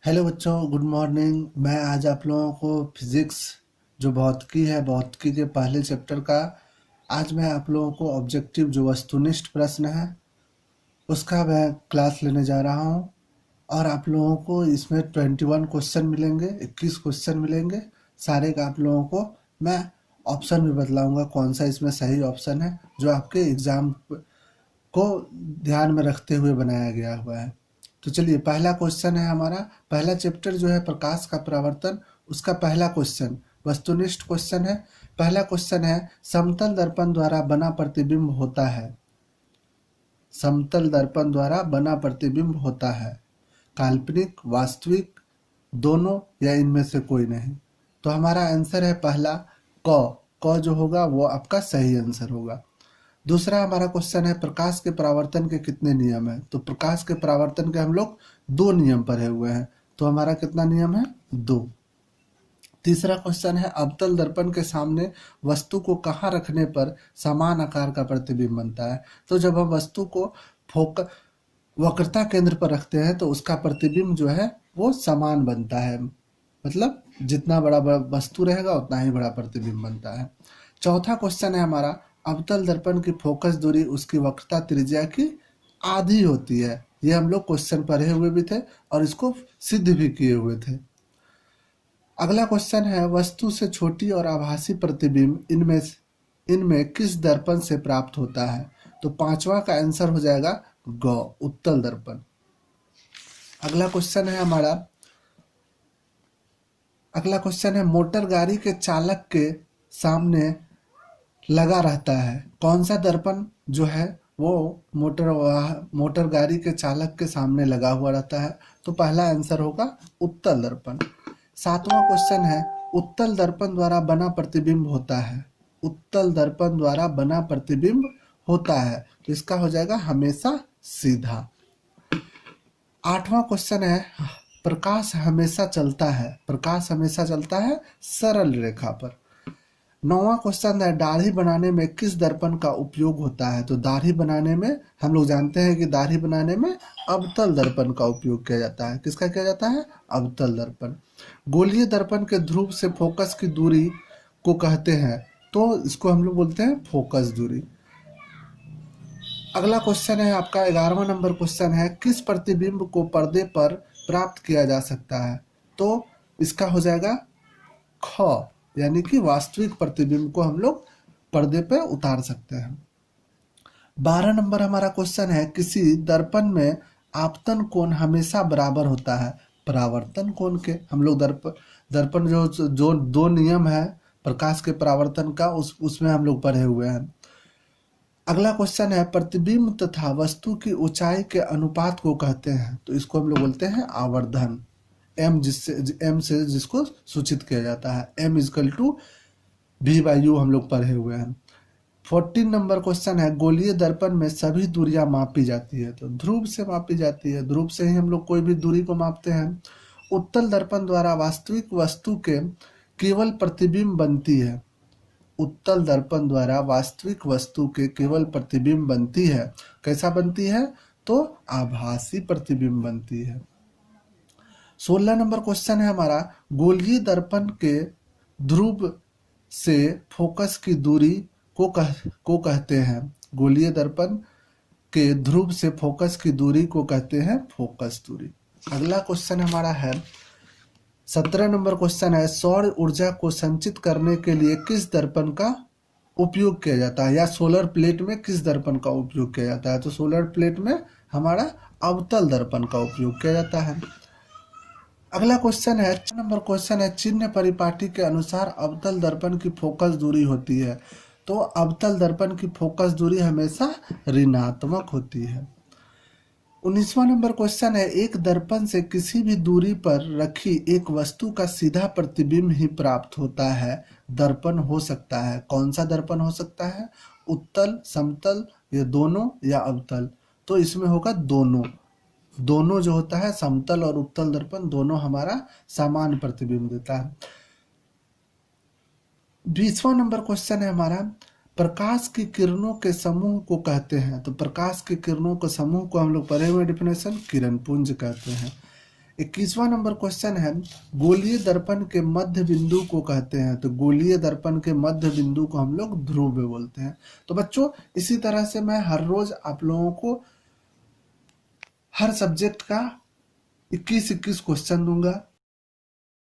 Hello बच्चों, good morning. मैं आज आप लोगों को फिजिक्स जो भौतिकी है, भौतिकी के पहले चैप्टर का आज मैं आप लोगों को ऑब्जेक्टिव जो वस्तुनिष्ठ प्रश्न है उसका मैं क्लास लेने जा रहा हूँ। और आप लोगों को इसमें 21 क्वेश्चन मिलेंगे, 21 क्वेश्चन मिलेंगे। सारे का आप लोगों को मैं ऑप्शन भी बतलाऊंगा कौन सा इसमें सही ऑप्शन है जो आपके एग्जाम को ध्यान में रखते हुए बनाया गया हुआ है। तो चलिए, पहला क्वेश्चन है हमारा। पहला चैप्टर जो है प्रकाश का परावर्तन, उसका पहला क्वेश्चन वस्तुनिष्ठ क्वेश्चन है। पहला क्वेश्चन है, समतल दर्पण द्वारा बना प्रतिबिंब होता है। समतल दर्पण द्वारा बना प्रतिबिंब होता है काल्पनिक, वास्तविक, दोनों या इनमें से कोई नहीं। तो हमारा आंसर है पहला क। क जो होगा वो आपका सही आंसर होगा। दूसरा हमारा क्वेश्चन है, प्रकाश के परावर्तन के कितने नियम हैं। तो प्रकाश के परावर्तन के हम लोग दो नियम पढ़े हुए हैं। तो हमारा कितना नियम है? दो। तीसरा क्वेश्चन है, अवतल दर्पण के सामने वस्तु को कहाँ रखने पर समान आकार का प्रतिबिंब बनता है। तो जब हम वस्तु को फोक वक्रता केंद्र पर रखते हैं तो उसका प्रतिबिंब जो है वो समान बनता है। मतलब जितना बड़ा वस्तु रहेगा उतना ही बड़ा प्रतिबिंब बनता है। चौथा क्वेश्चन है हमारा, अवतल दर्पण की फोकस दूरी उसकी वक्रता त्रिज्या की आधी होती है। ये हम लोग क्वेश्चन पढ़े हुए भी थे और इसको सिद्ध भी किए हुए थे। अगला क्वेश्चन है, वस्तु से छोटी और आभासी प्रतिबिंब इनमें किस दर्पण से प्राप्त होता है। तो पांचवा का आंसर हो जाएगा ग, उत्तल दर्पण। अगला क्वेश्चन है हमारा, अगला क्वेश्चन है, मोटर गाड़ी के चालक के सामने लगा रहता है कौन सा दर्पण जो है वो मोटर गाड़ी के चालक के सामने लगा हुआ रहता है। तो पहला आंसर होगा उत्तल दर्पण। सातवां क्वेश्चन है, उत्तल दर्पण द्वारा बना प्रतिबिंब होता है। उत्तल दर्पण द्वारा बना प्रतिबिंब होता है तो इसका हो जाएगा हमेशा सीधा। आठवां क्वेश्चन है, प्रकाश हमेशा चलता है, प्रकाश हमेशा चलता है सरल रेखा पर। नौवां क्वेश्चन है, दाढ़ी बनाने में किस दर्पण का उपयोग होता है। तो दाढ़ी बनाने में हम लोग जानते हैं कि दाढ़ी बनाने में अवतल दर्पण का उपयोग किया जाता है। किसका किया जाता है? अवतल दर्पण। गोलीय दर्पण के ध्रुव से फोकस की दूरी को कहते हैं। तो इसको हम लोग बोलते हैं फोकस दूरी। अगला क्वेश्चन है आपका 11वां नंबर क्वेश्चन है, किस प्रतिबिंब को पर्दे पर प्राप्त किया जा सकता है। तो इसका हो जाएगा ख, यानी कि वास्तविक प्रतिबिंब को हम लोग पर्दे पे उतार सकते हैं। 12 नंबर हमारा क्वेश्चन है, किसी दर्पण में आपतन कोण हमेशा बराबर होता है परावर्तन कोण के। हम लोग दर्पण जो जो दो नियम है प्रकाश के परावर्तन का उसमें हम लोग पढ़े हुए हैं। अगला क्वेश्चन है, प्रतिबिंब तथा वस्तु की ऊंचाई के अनुपात को कहते हैं। तो इसको हम लोग बोलते हैं आवर्धन। एम से जिसको सूचित किया जाता है, m is equal to v by u हम लोग पढ़े हुए हैं। 14 नंबर क्वेश्चन है, गोलीय दर्पण में सभी दूरियां मापी जाती है। तो ध्रुव से मापी जाती है, ध्रुव से ही हम लोग कोई भी दूरी को मापते हैं। उत्तल दर्पण द्वारा वास्तविक वस्तु के केवल प्रतिबिंब बनती है। उत्तल दर्पण द्वारा वास्तविक वस्तु के केवल प्रतिबिंब बनती है। कैसा बनती है? तो आभासी प्रतिबिंब बनती है। 16 नंबर क्वेश्चन है हमारा, गोलीय दर्पण के ध्रुव से फोकस की दूरी को कहते हैं। गोलीय दर्पण के ध्रुव से फोकस की दूरी को कहते हैं फोकस दूरी। अगला क्वेश्चन हमारा है 17 नंबर क्वेश्चन है, सौर ऊर्जा को संचित करने के लिए किस दर्पण का उपयोग किया जाता है, या सोलर प्लेट में किस दर्पण का उपयोग किया जाता है। तो सोलर प्लेट में हमारा अवतल दर्पण का उपयोग किया जाता है। अगला क्वेश्चन है, नंबर क्वेश्चन है, चिन्ह परिपाटी के अनुसार अवतल दर्पण की फोकस दूरी होती है। तो अवतल दर्पण की फोकस दूरी हमेशा ऋणात्मक होती है। 19वां नंबर क्वेश्चन है, एक दर्पण से किसी भी दूरी पर रखी एक वस्तु का सीधा प्रतिबिंब ही प्राप्त होता है। दर्पण हो सकता है, कौन सा दर्पण हो सकता है? उत्तल, समतल, ये दोनों या अवतल। तो इसमें होगा दोनों। दोनों जो होता है समतल और उत्तल दर्पण दोनों हमारा समान प्रतिबिंब देता है। 20वां नंबर क्वेश्चन है हमारा, प्रकाश की किरणों के समूह को कहते हैं। तो प्रकाश की किरणों के समूह को हम लोग पढ़े हुए डेफिनेशन किरण पुंज कहते हैं। 21वां नंबर क्वेश्चन है, गोलीय दर्पण के मध्य बिंदु को कहते हैं। तो गोलीय दर्पण के मध्य बिंदु को हम लोग ध्रुव बोलते हैं। तो बच्चों इसी तरह से मैं हर रोज आप लोगों को हर सब्जेक्ट का 21-21 क्वेश्चन दूंगा।